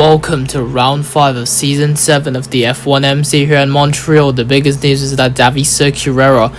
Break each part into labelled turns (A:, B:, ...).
A: Welcome to round 5 of season 7 of the F.1.M.C here in Montreal. The biggest news is that David Circulero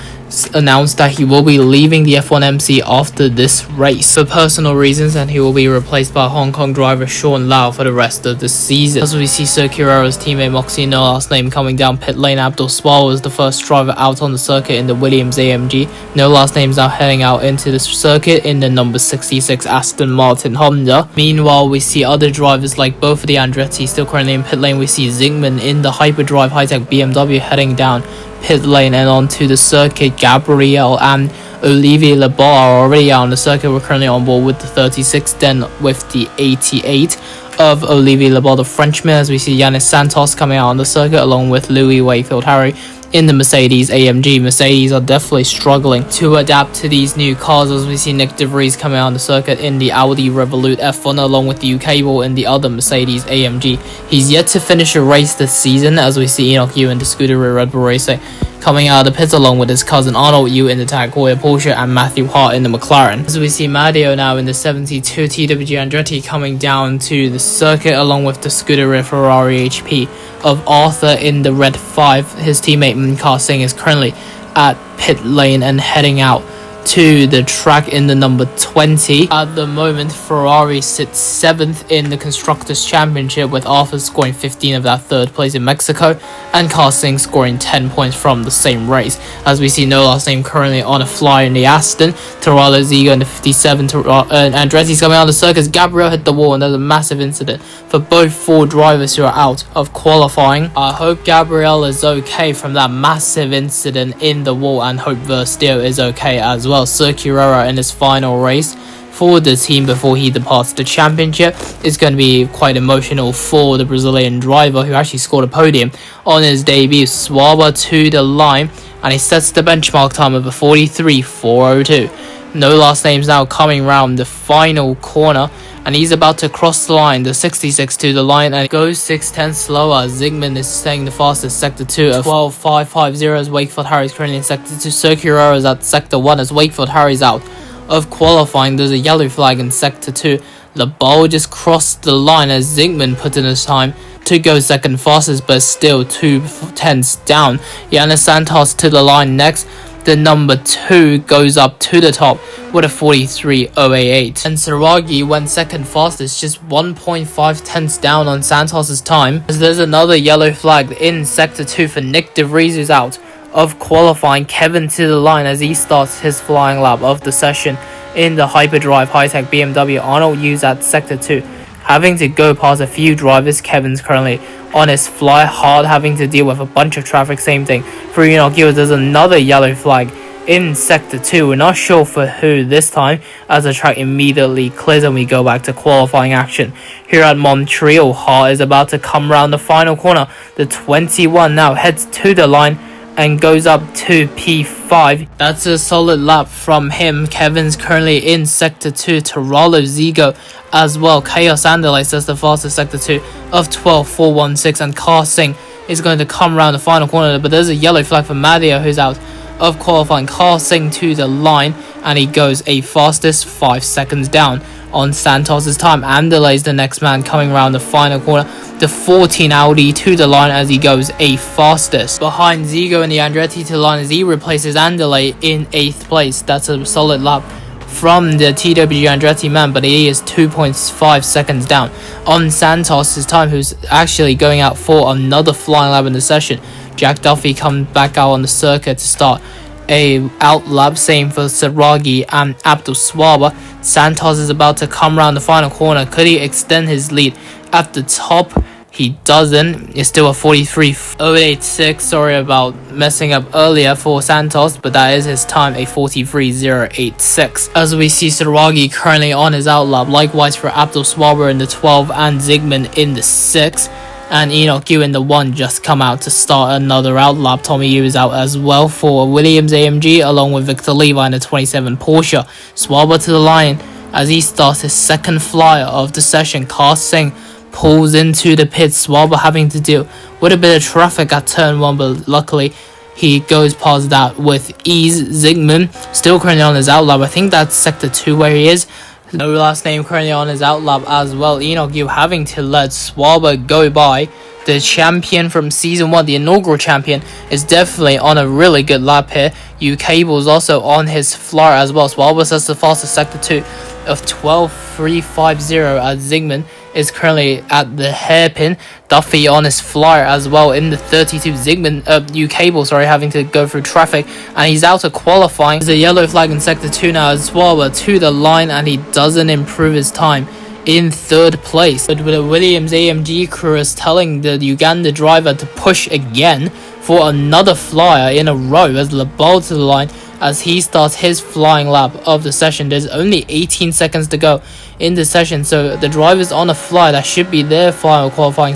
A: announced that he will be leaving the F.1.M.C after this race for personal reasons, and he will be replaced by Hong Kong driver Sean Lau for the rest of the season. As we see Circulero's teammate Moxie, no last name, coming down pit lane. Abdul Swal was the first driver out on the circuit in the Williams AMG. No last names now heading out into the circuit in the number 66 Aston Martin Honda. Meanwhile, we see other drivers like both of the Andretti still currently in pit lane. We see Zingman in the hyperdrive high-tech BMW heading down pit lane and onto the circuit. Gabriel and Olivier Lebar are already out on the circuit. We're currently on board with the 36, then with the 88 of Olivier Lebar, the Frenchman, as we see Yanis Santos coming out on the circuit along with Louis Wakefield Harry in the Mercedes AMG. Mercedes are definitely struggling to adapt to these new cars, as we see Nick De Vries coming out on the circuit in the Audi Revolut F1 along with the UK ball in the other Mercedes AMG. He's yet to finish a race this season, as we see Enoch Yu in the Scuderia Red Bull Racing coming out of the pits along with his cousin Arnold Yu in the Tag Heuer Porsche and Matthew Hart in the McLaren. As we see Matteo now in the 72 TWG Andretti coming down to the circuit along with the Scuderia Ferrari HP of Arthur in the Red 5. His teammate Min-Ka Singh is currently at pit lane and heading out to the track in the number 20. At the moment, Ferrari sits 7th in the Constructors' Championship, with Arthur scoring 15 of that 3rd place in Mexico and Singh scoring 10 points from the same race. As we see no last name currently on a fly in the Aston. Taralo Zigo in the 57, Andretti's coming out of the circus. Gabriel hit the wall and there's a massive incident for both 4 drivers who are out of qualifying. I hope Gabriel is okay from that massive incident in the wall, and hope Verstio is okay as well. Circulero in his final race for the team before he departs the championship is going to be quite emotional for the Brazilian driver, who actually scored a podium on his debut. Swaba to the line and he sets the benchmark time of a 43.402. No last names now coming round the final corner, and he's about to cross the line, the 66 to the line, and goes 6/10 slower. Zingman is staying the fastest, sector 2 of 12.550 as Wakefield Harry's currently in sector 2. Circulero is at sector 1 as Wakefield Harry's out of qualifying. There's a yellow flag in sector 2. The ball just crossed the line as Zingman put in his time to go second fastest, but still 2/10 down. Yanis Santos to the line next. The number 2 goes up to the top with a 43.088. And Saragi went second fastest, just 1.5 tenths down on Santos's time. As there's another yellow flag in sector 2 for Nick De Vries, who's out of qualifying. Kevin to the line as he starts his flying lap of the session in the hyperdrive high-tech BMW. Arnold Yu's at sector 2, having to go past a few drivers. Kevin's currently on his fly hard, having to deal with a bunch of traffic. Same thing for Enoch Yu. There's another yellow flag in sector 2. We're not sure for who this time, as the track immediately clears and we go back to qualifying action. Here at Montreal, Hart is about to come around the final corner. The 21 now heads to the line and goes up to P5. That's a solid lap from him. Kevin's currently in sector 2. Taralo Zigo as well. Chaos Andalite, that's the fastest sector 2 of 12.416, and Singh is going to come around the final corner, but there's a yellow flag for Matteo, who's out of qualifying. Singh to the line and he goes a fastest 5 seconds down on Santos's time. Andalite is the next man coming around the final corner. The 14 Audi to the line as he goes a fastest. Behind Zigo and the Andretti to the line as he replaces Andalite in 8th place. That's a solid lap from the TWG Andretti man, but he is 2.5 seconds down on Santos's time, who's actually going out for another flying lap in the session. Jack Duffy comes back out on the circuit to start a out lap, same for Saragi and Abdul Swaba. Santos is about to come around the final corner. Could he extend his lead at the top? He doesn't. It's still a 43.086. Sorry about messing up earlier for Santos, but that is his time, a 43.086. As we see Saragi currently on his out lap. Likewise for Abdul Swaba in the 12 and Zingman in the 6. And Enoch Yu in the 1 just come out to start another out lap. Tommy Yu is out as well for Williams AMG along with Victor Levi in the 27 Porsche. Swaba to the line as he starts his second flyer of the session. Singh pulls into the pits. Swaba having to deal with a bit of traffic at turn 1, but luckily he goes past that with ease. Zingman still currently on his out lap. I think that's sector 2 where he is. No last name currently on his outlap as well. Enoch, you having to let Swaber go by. The champion from Season 1, the inaugural champion, is definitely on a really good lap here. Cable's also on his flyer as well. Swaber sets the fastest Sector 2 of 12.350 as Zygmunt is currently at the hairpin. Duffy on his flyer as well in the 32. Zygmunt, Cable, having to go through traffic, and he's out of qualifying. There's a yellow flag in Sector 2 now as Swaber to the line, and he doesn't improve his time in third place. But the Williams AMG crew is telling the Uganda driver to push again for another flyer in a row as Labal to the line as he starts his flying lap of the session. There's only 18 seconds to go in the session, so the driver's on a fly. That should be their final qualifying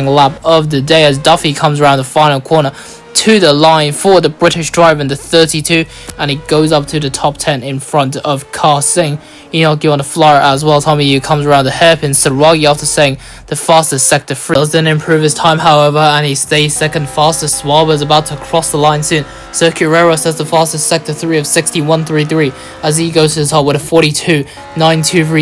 A: lap of the day as Duffy comes around the final corner to the line for the British driver in the 32, and he goes up to the top 10 in front of Kar Singh. Enoch on the flyer as well. Tommy Yu comes around the hairpin. Saragi, after saying the fastest Sector 3, doesn't improve his time, however, and he stays second fastest. Swaber is about to cross the line soon. Circulero says the fastest Sector 3 of 61.33 as he goes to the top with a 42.923.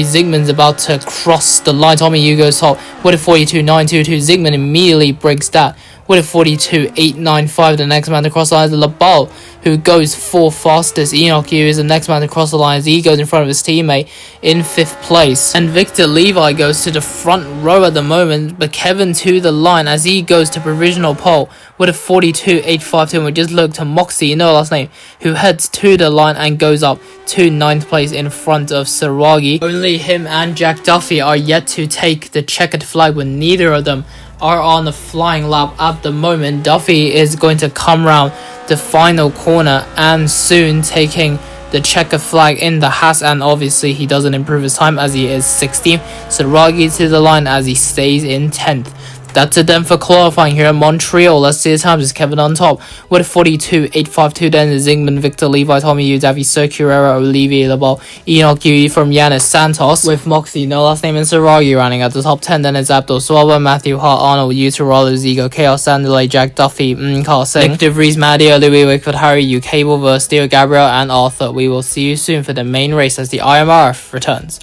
A: Zygmunt's about to cross the line. Tommy Yu goes top with a 42.922. Zygmunt immediately breaks that with a 42.895. The next man to cross the line is Labal, who goes fourth fastest. Enoch Yu is the next man to cross the line as he goes in front of his teammate in fifth place. And Victor Levi goes to the front row at the moment, but Kevin to the line as he goes to provisional pole with a 42.852. And we just look to Moxie, last name, who heads to the line and goes up to 9th place in front of Saragi. Only him and Jack Duffy are yet to take the checkered flag, when neither of them are on the flying lap at the moment. Duffy is going to come round the final corner and soon taking the checkered flag in the Haas, and obviously he doesn't improve his time as he is 16th. Saragi to the line as he stays in 10th. That's it then for qualifying here in Montreal. Let's see the times. It's Kevin on top with a 42.852. Then Zygmunt, Victor Levi, Tommy Yu, Davi Circulero, Olivier Labal, Enoch Yu from Yanis Santos with Moxie, last name, and Saragi running at the top 10. Then it's Abdul Swaber, Matthew Hart, Arnold, Uterolo, Zigo, Chaos, Sandalay, Jack Duffy, Kar Singh, Nick DeVries, Maddie, Louis Wickford, Harry, Cable, Verse, Theo Gabriel, and Arthur. We will see you soon for the main race as the IMRF returns.